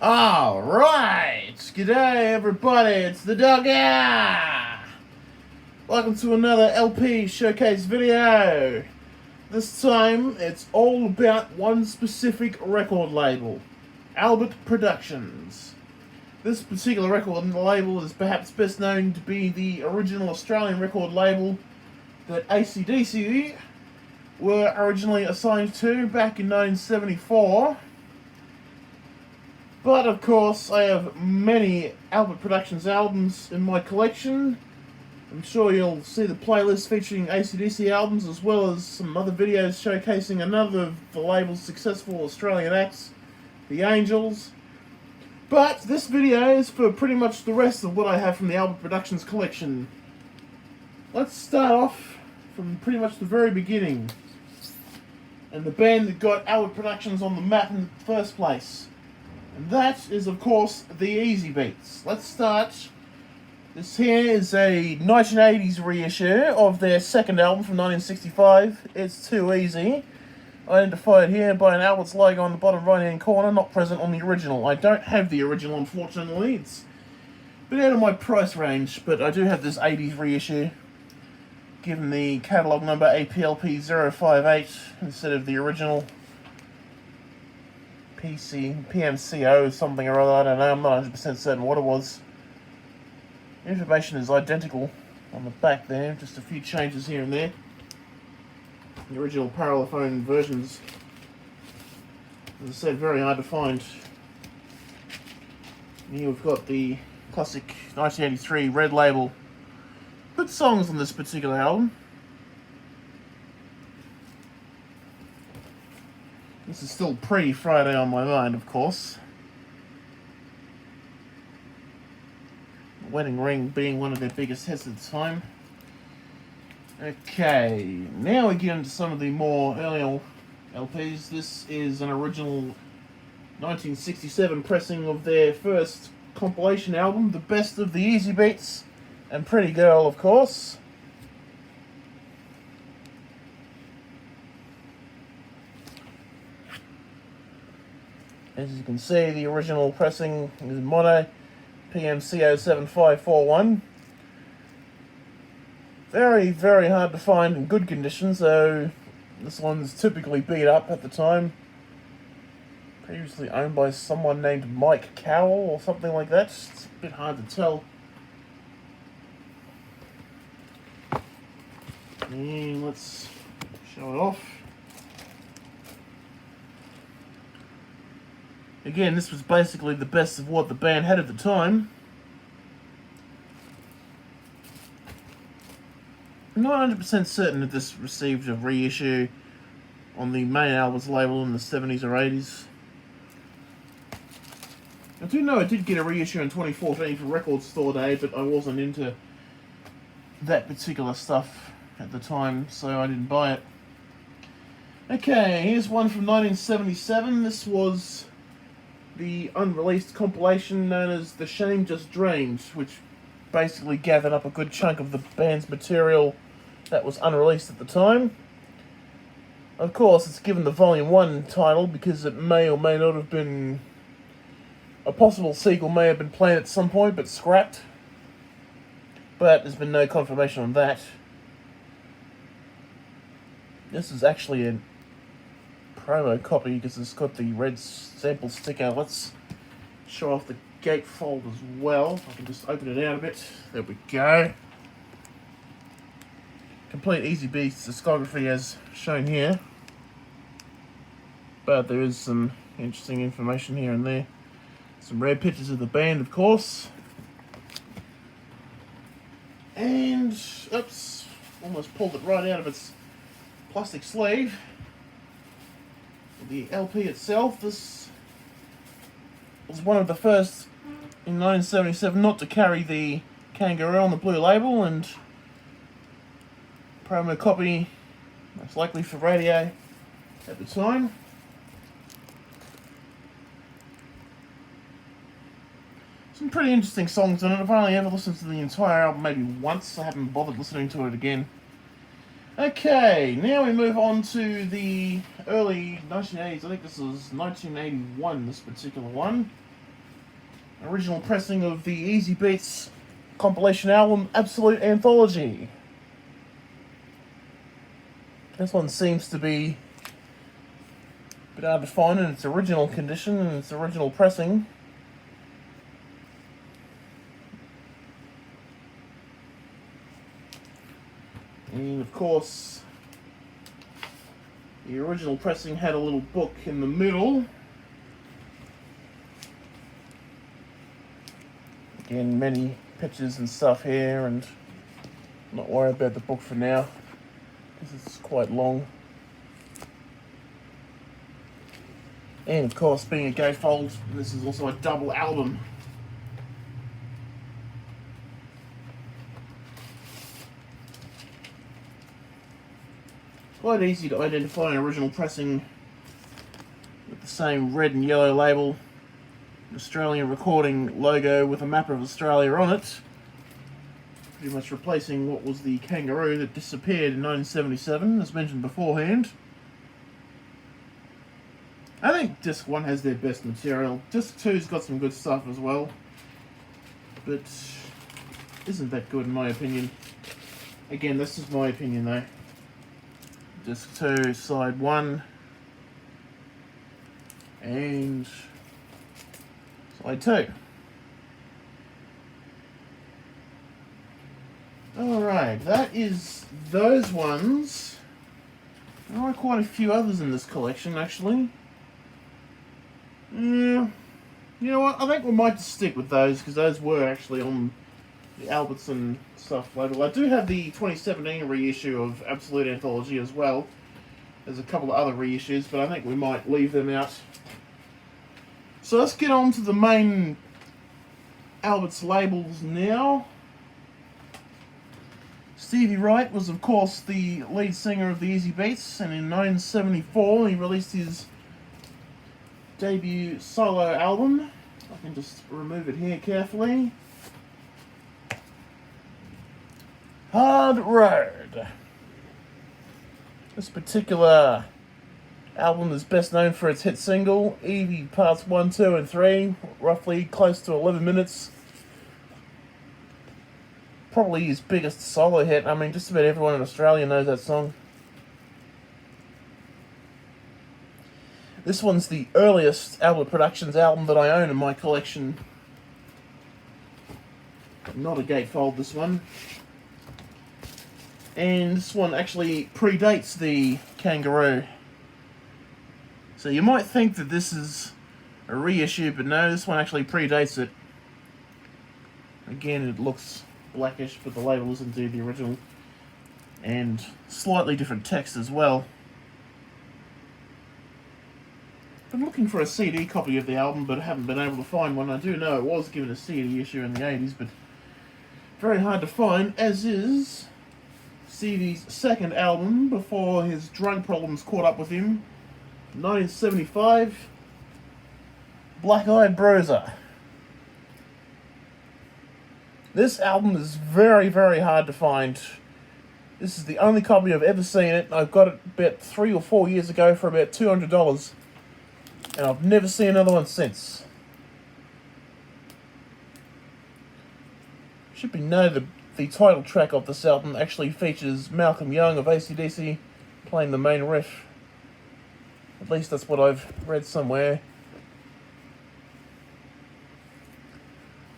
Alright! G'day everybody, it's the Doga! Welcome to another LP showcase video. This time, it's all about one specific record label, Albert Productions. This particular record label is perhaps best known to be the original Australian record label that AC/DC were originally assigned to back in 1974. But of course, I have many Albert Productions albums in my collection. I'm sure you'll see the playlist featuring AC/DC albums, as well as some other videos showcasing another of the label's successful Australian acts, the Angels. But this video is for pretty much the rest of what I have from the Albert Productions collection. Let's start off from pretty much the very beginning, and the band that got Albert Productions on the map in the first place. And that is, of course, the Easy Beats. Let's start. This here is a 1980s reissue of their second album from 1965, It's Too Easy. Identified here by an Albert's logo on the bottom right-hand corner, not present on the original. I don't have the original, unfortunately. It's a bit out of my price range, but I do have this 80s reissue, given the catalogue number APLP058 instead of the original PMCO something or other. I don't know, I'm not 100% certain what it was. The information is identical on the back there, just a few changes here and there. The original Parlophone versions, as I said, very hard to find. And here we've got the classic 1983 Red Label. Good songs on this particular album. This is still pre-Friday on My Mind, of course. Wedding Ring being one of their biggest hits at the time. Okay, now we get into some of the more earlier LPs. This is an original 1967 pressing of their first compilation album, The Best of the Easy Beats, and Pretty Girl, of course. As you can see, the original pressing is mono, PMCO7541. Very, very hard to find in good condition, so this one's typically beat up at the time. Previously owned by someone named Mike Cowell or something like that. It's a bit hard to tell. And let's show it off. Again, this was basically the best of what the band had at the time. I'm not 100% certain that this received a reissue on the main Albert's label in the 70s or 80s. I do know I did get a reissue in 2014 for Record Store Day, but I wasn't into that particular stuff at the time, so I didn't buy it. Okay, here's one from 1977. This was the unreleased compilation known as The Shame Just Dreamed, which basically gathered up a good chunk of the band's material that was unreleased at the time. Of course, it's given the Volume 1 title because it may or may not have been... a possible sequel may have been planned at some point, but scrapped. But there's been no confirmation on that. This is actually a promo copy because it's got the red sample sticker. Let's show off the gatefold as well. If I can just open it out a bit. There we go. Complete Easy Beats discography as shown here. But there is some interesting information here and there. Some rare pictures of the band, of course. And, oops, almost pulled it right out of its plastic sleeve. The LP itself, this was one of the first in 1977 not to carry the kangaroo on the blue label, and promo copy, most likely for radio at the time. Some pretty interesting songs on it. I've only ever listened to the entire album maybe once. I haven't bothered listening to it again. Okay, now we move on to the early 1980s. I think this was 1981, this particular one. original pressing of the Easy Beats compilation album, Absolute Anthology. This one seems to be a bit hard to find in its original condition and its original pressing. And of course, the original pressing had a little book in the middle. Again, many pictures and stuff here, and not worry about the book for now, because it's quite long. And of course, being a gatefold, this is also a double album. Quite easy to identify an original pressing with the same red and yellow label, Australian recording logo with a map of Australia on it, pretty much replacing what was the kangaroo that disappeared in 1977, as mentioned beforehand. I think Disc 1 has their best material. Disc 2's got some good stuff as well, but isn't that good in my opinion. Again, this is my opinion though. Disc 2, side 1, and side 2. Alright, that is those ones. There are quite a few others in this collection, actually. Yeah, you know what, I think we might just stick with those, because those were actually on the Albertson stuff label. I do have the 2017 reissue of Absolute Anthology as well. There's a couple of other reissues, but I think we might leave them out. So let's get on to the main Albert's labels now. Stevie Wright was of course the lead singer of the Easy Beats, and in 1974 he released his debut solo album. I can just remove it here carefully. Hard Road. This particular album is best known for its hit single, Evie Parts 1, 2 and 3, roughly close to 11 minutes. Probably his biggest solo hit. I mean, just about everyone in Australia knows that song. This one's the earliest Albert Productions album that I own in my collection. Not a gatefold, this one. And this one actually predates the Kangaroo. So you might think that this is a reissue, but no, this one actually predates it. Again, it looks blackish, but the label is indeed the original. And slightly different text as well. Been looking for a CD copy of the album, but I haven't been able to find one. I do know it was given a CD issue in the 80s, but very hard to find, as is Stevie's second album before his drug problems caught up with him. 1975, Black-Eyed Bruiser. This album is very, very hard to find. This is the only copy I've ever seen it. I got it about 3 or 4 years ago for about $200. And I've never seen another one since. Should be noted the title track of this album actually features Malcolm Young of AC/DC playing the main riff. At least that's what I've read somewhere.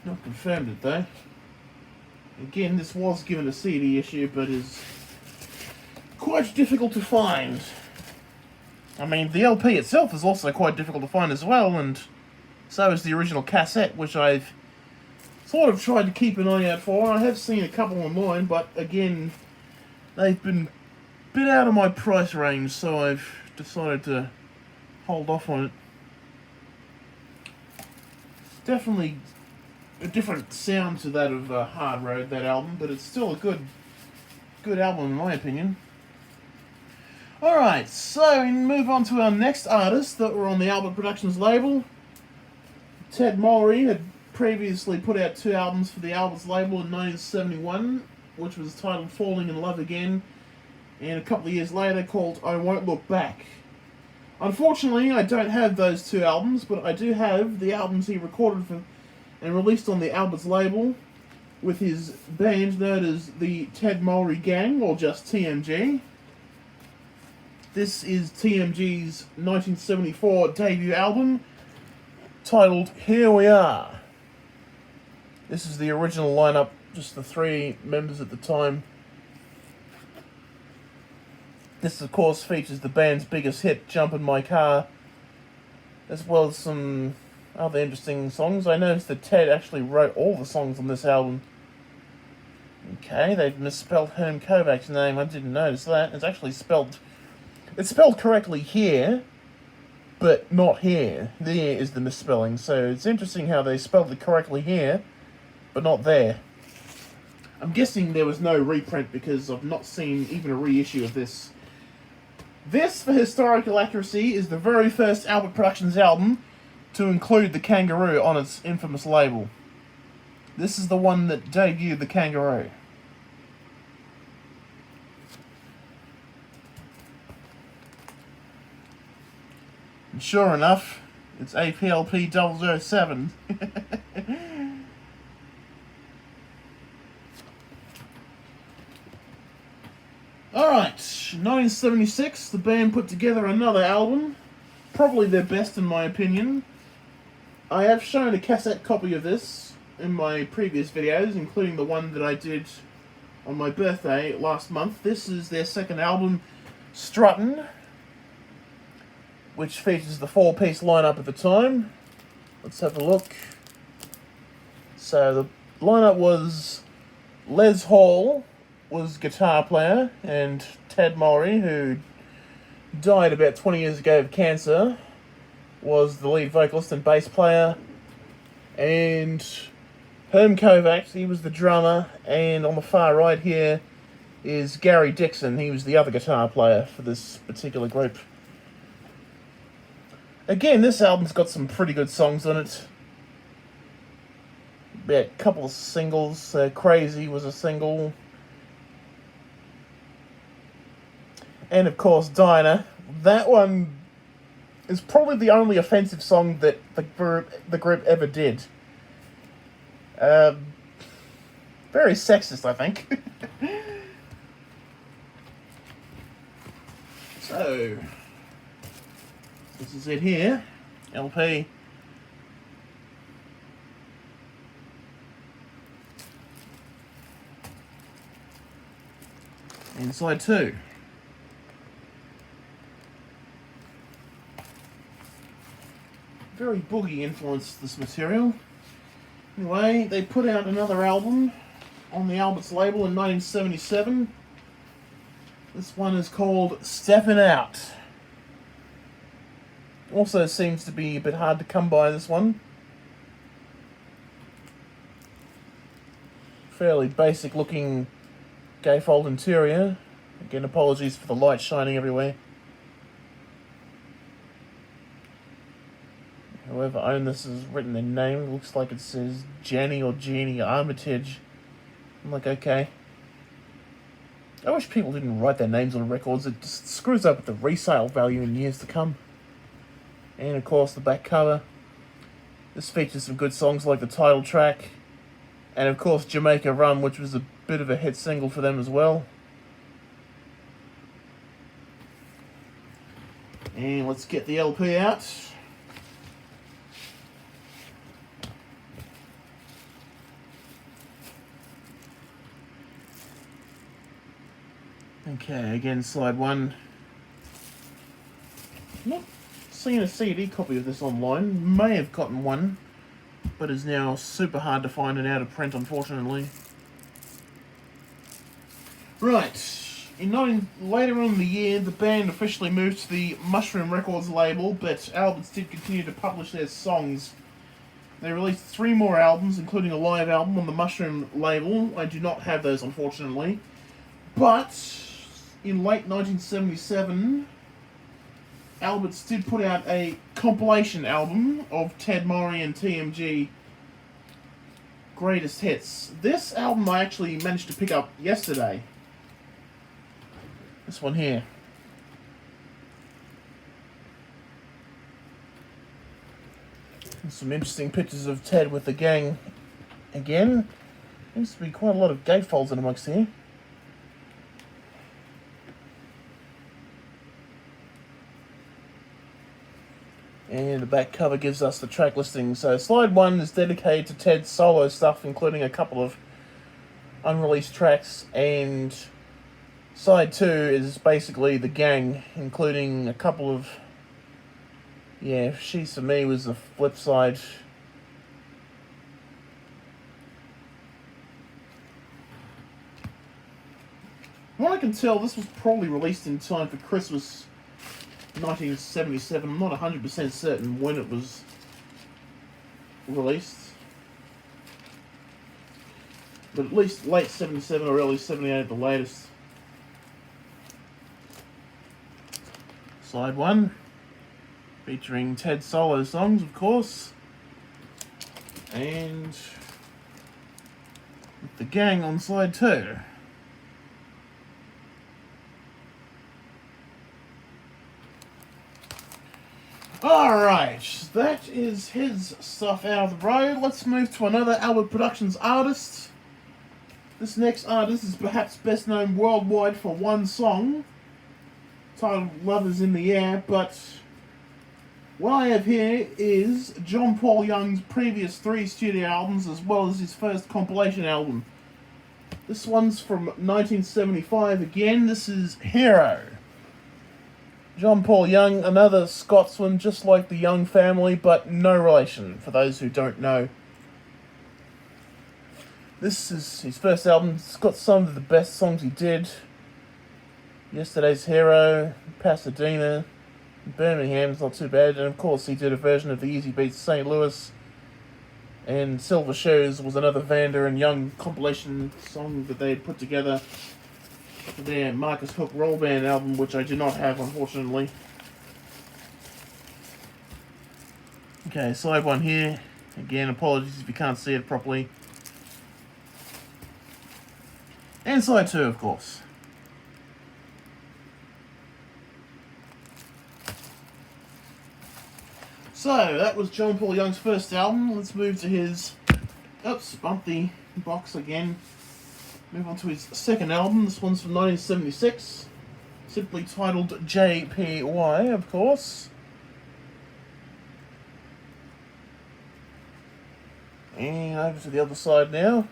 Not confirmed it though. Again, this was given a CD issue, but is quite difficult to find. I mean, the LP itself is also quite difficult to find as well, and so is the original cassette, which I've sort of tried to keep an eye out for. I have seen a couple online, but again, they've been a bit out of my price range, so I've decided to hold off on it. It's definitely a different sound to that of Hard Road, that album, but it's still a good album in my opinion. Alright, so we move on to our next artist that were on the Albert Productions label. Ted Mulry had previously put out 2 albums for the Albert's label in 1971, which was titled Falling in Love Again, and a couple of years later called I Won't Look Back. Unfortunately, I don't have those 2 albums, but I do have the albums he recorded for and released on the Albert's label with his band known as the Tmg Gang, or just TMG. This is TMG's 1974 debut album, titled Here We Are. This is the original lineup, just the 3 members at the time. This, of course, features the band's biggest hit, Jump in My Car, as well as some other interesting songs. I noticed that Ted actually wrote all the songs on this album. Okay, they've misspelled Herm Kovac's name. I didn't notice that. It's actually spelled... It's spelled correctly here, but not here. There is the misspelling. So it's interesting how they spelled it correctly here, but not there. I'm guessing there was no reprint because I've not seen even a reissue of this. This, for historical accuracy, is the very first Albert Productions album to include the kangaroo on its infamous label. This is the one that debuted the kangaroo. And sure enough, it's APLP 007. Alright, 1976, the band put together another album, probably their best in my opinion. I have shown a cassette copy of this in my previous videos, including the one that I did on my birthday last month. This is their second album, Struttin', which features the 4-piece lineup at the time. Let's have a look. So the lineup was Les Hall was guitar player, and Ted Mowry, who died about 20 years ago of cancer, was the lead vocalist and bass player, and Herm Kovac, he was the drummer, and on the far right here is Gary Dixon. He was the other guitar player for this particular group. Again, this album's got some pretty good songs on it. A couple of singles. Crazy was a single. And of course, Dinah. That one is probably the only offensive song that the group ever did. Very sexist, I think. So, this is it here. LP. Inside 2. Very boogie influenced, this material. Anyway, they put out another album on the Albert's label in 1977. This one is called Steppin' Out. Also seems to be a bit hard to come by, this one. Fairly basic looking gatefold interior. Again, apologies for the light shining everywhere. Whoever owned this has written their name. It looks like it says Jenny or Jeannie Armitage. I'm like, okay. I wish people didn't write their names on records. It just screws up with the resale value in years to come. And of course, the back cover. This features some good songs like the title track. And of course, Jamaica Rum, which was a bit of a hit single for them as well. And let's get the LP out. Okay, again, side 1. Not seen a CD copy of this online. May have gotten one, but is now super hard to find and out of print, unfortunately. Right. Later on in the year, the band officially moved to the Mushroom Records label, but Alberts did continue to publish their songs. They released 3 more albums, including a live album on the Mushroom label. I do not have those, unfortunately. But in late 1977, Alberts did put out a compilation album of Ted Mowry and Tmg Greatest Hits. This album I actually managed to pick up yesterday. This one here. Some interesting pictures of Ted with the gang again. Seems to be quite a lot of gatefolds in amongst here. And the back cover gives us the track listing. So slide 1 is dedicated to Ted's solo stuff, including a couple of unreleased tracks, and side 2 is basically the gang, including a couple of... Yeah, She's For Me was the flip side. From what I can tell, this was probably released in time for Christmas 1977. I'm not 100% certain when it was released, but at least late 77 or early 78 at the latest. Side 1, featuring Ted's solo songs, of course, and with the gang on side 2. Alright, that is his stuff out of the road. Let's move to another Albert Productions artist. This next artist is perhaps best known worldwide for one song, titled Love Is In The Air, but what I have here is John Paul Young's previous 3 studio albums, as well as his first compilation album. This one's from 1975 again. This is Hero. John Paul Young, another Scotsman, just like the Young family, but no relation, for those who don't know. This is his first album. It's got some of the best songs he did. Yesterday's Hero, Pasadena, Birmingham's not too bad, and of course he did a version of the Easy Beats St. Louis, and Silver Shoes was another Vander and Young compilation song that they had put together for their Marcus Hook Roll Band album, which I do not have, unfortunately. Okay, side 1 here. Again, apologies if you can't see it properly. And side 2, of course. So, that was John Paul Young's first album. Let's move to his... Oops, bumped the box again. Move on to his second album. This one's from 1976. Simply titled JPY, of course. And over to the other side now.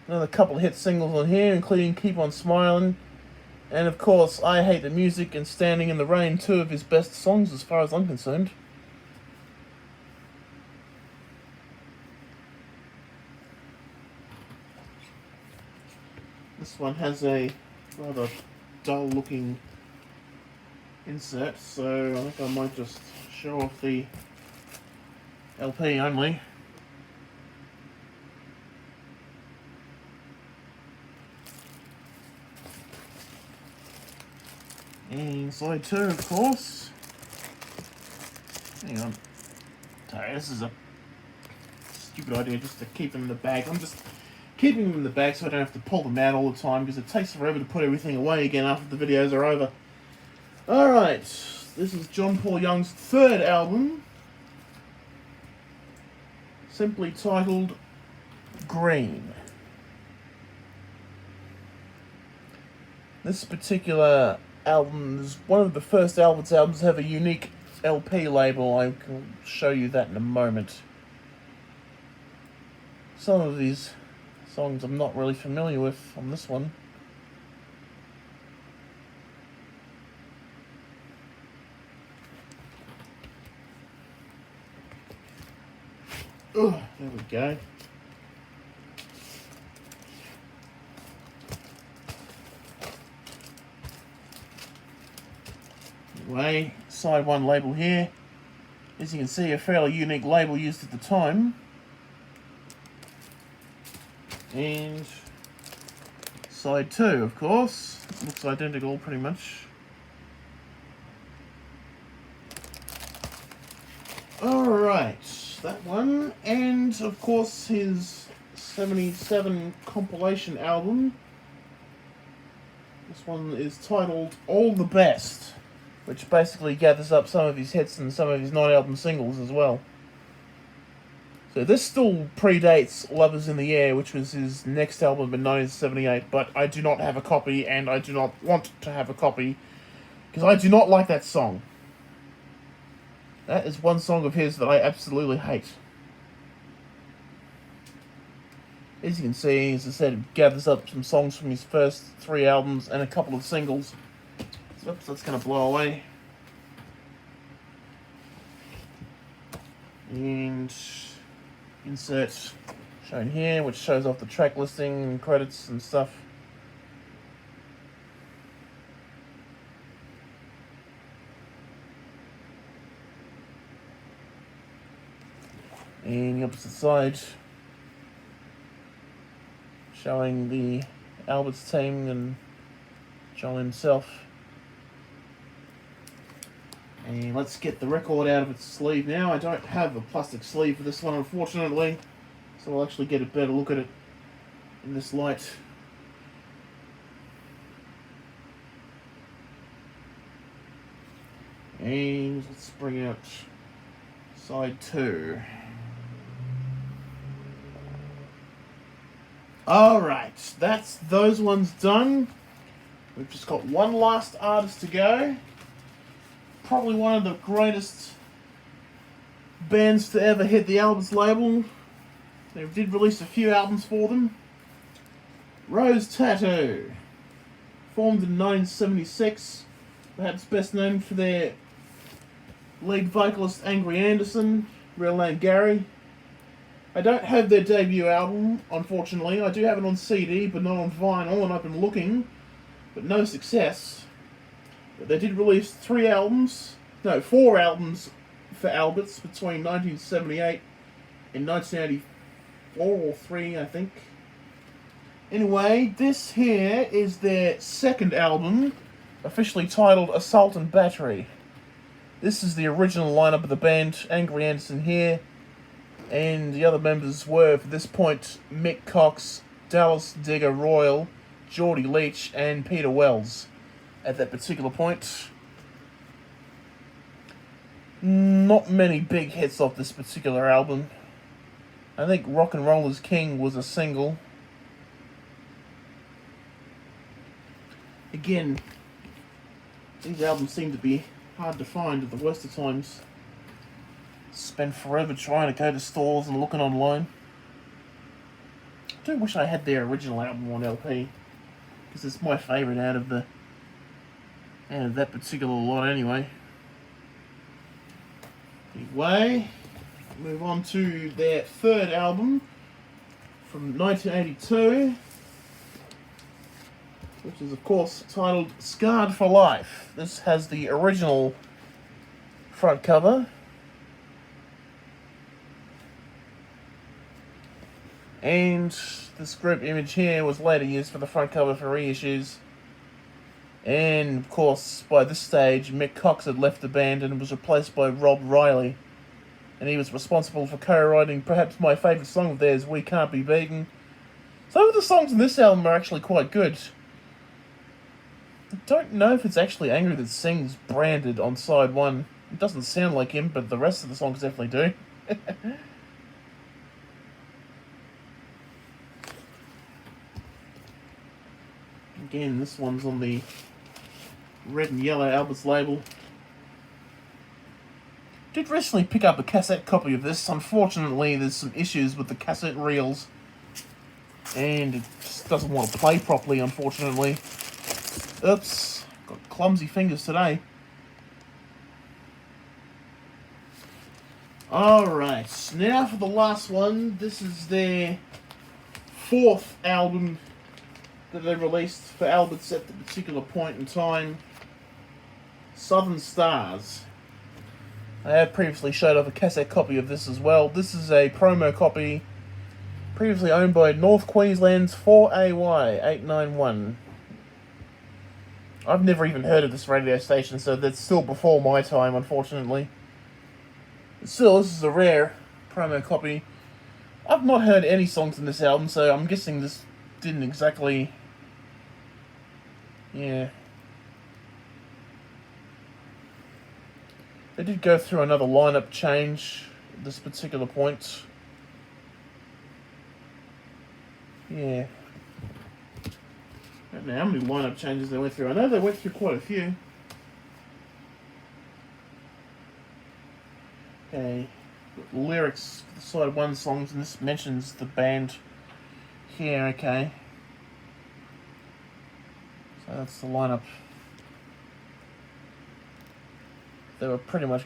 Another couple of hit singles on here, including Keep On Smiling. And of course, I Hate the Music and Standing in the Rain, 2 of his best songs as far as I'm concerned. This one has a rather dull looking insert, so I think I might just show off the LP only. And side 2, of course. Hang on. Sorry, this is a stupid idea just to keep them in the bag. I'm just keeping them in the bag so I don't have to pull them out all the time, because it takes forever to put everything away again after the videos are over. Alright, this is John Paul Young's third album, simply titled Green. This particular album is one of the first albums to have a unique LP label. I can show you that in a moment. Some of these songs I'm not really familiar with on this one. Oh, there we go. Anyway, side 1 label here. As you can see, a fairly unique label used at the time. And side 2, of course. It looks identical pretty much. Alright, that one. And of course his 77 compilation album. This one is titled All the Best. which basically gathers up some of his hits and some of his non-album singles as well. So this still predates Lovers in the Air, which was his next album in 1978, but I do not have a copy, and I do not want to have a copy, because I do not like that song. That is one song of his that I absolutely hate. As you can see, as I said, it gathers up some songs from his first 3 albums and a couple of singles. Oops, that's going to blow away. And insert shown here, which shows off the track listing and credits and stuff. And the opposite side, showing the Albert's team and John himself. And let's get the record out of its sleeve now. I don't have a plastic sleeve for this one, unfortunately, so I'll actually get a better look at it in this light. And let's bring out side 2. Alright, that's those ones done. We've just got one last artist to go. Probably one of the greatest bands to ever hit the Albert's label. They did release a few albums for them. Rose Tattoo, formed in 1976, perhaps best known for their lead vocalist Angry Anderson, real name Gary. I don't have their debut album, unfortunately. I do have it on CD, but not on vinyl, and I've been looking, but no success. But they did release 4 albums for Albert's between 1978 and 1984, or 3, I think. Anyway, this here is their second album, officially titled Assault and Battery. This is the original lineup of the band, Angry Anderson here, and the other members were, for this point, Mick Cox, Dallas Digger Royal, Geordie Leach, and Peter Wells. At that particular point, not many big hits off this particular album. I think Rock and Roll is King was a single. Again, these albums seem to be hard to find at the worst of times. Spend forever trying to go to stores and looking online. I do wish I had their original album on LP, because it's my favourite out of that particular lot anyway. Anyway, move on to their third album from 1982, which is of course titled Scarred for Life. This has the original front cover, and this group image here was later used for the front cover for reissues. And, of course, by this stage, Mick Cox had left the band and was replaced by Rob Riley. And he was responsible for co-writing perhaps my favourite song of theirs, We Can't Be Beaten. Some of the songs in this album are actually quite good. I don't know if it's actually Angry That Sings branded on side 1. It doesn't sound like him, but the rest of the songs definitely do. Again, this one's on the red and yellow Albert's label. Did recently pick up a cassette copy of this. Unfortunately, there's some issues with the cassette reels, and it just doesn't want to play properly, unfortunately. Oops, got clumsy fingers today. Alright, now for the last one. This is their 4th album that they released for Albert's at the particular point in time, Southern Stars. I have previously showed off a cassette copy of this as well. This is a promo copy previously owned by North Queensland's 4AY891. I've never even heard of this radio station, so that's still before my time, unfortunately. But still, this is a rare promo copy. I've not heard any songs in this album, so I'm guessing this didn't exactly... Yeah. They did go through another lineup change at this particular point. Yeah. I don't know how many lineup changes they went through. I know they went through quite a few. Okay. Lyrics for the side one songs, and this mentions the band here, okay. So that's the lineup. They were pretty much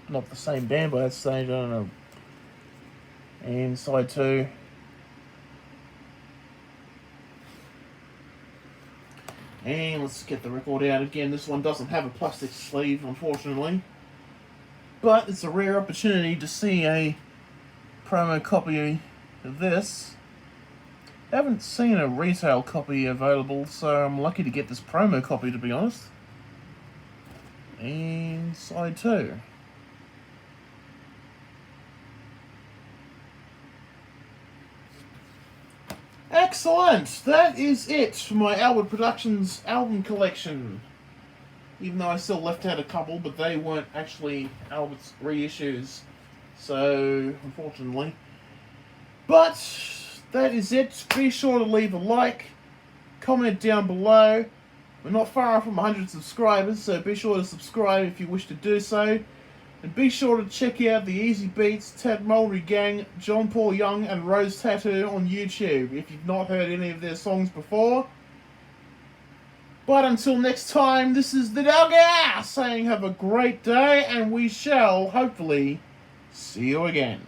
not the same band by that stage, I don't know. And side two. And let's get the record out again. This one doesn't have a plastic sleeve, unfortunately. But it's a rare opportunity to see a promo copy of this. I haven't seen a retail copy available, so I'm lucky to get this promo copy, to be honest. And side two. Excellent! That is it for my Albert Productions album collection. Even though I still left out a couple, but they weren't actually Albert's reissues. So, unfortunately. But, that is it. Be sure to leave a like, comment down below. We're not far from 100 subscribers, so be sure to subscribe if you wish to do so. And be sure to check out the Easy Beats, Ted Mulry Gang, John Paul Young and Rose Tattoo on YouTube if you've not heard any of their songs before. But until next time, this is the Doga saying have a great day, and we shall hopefully see you again.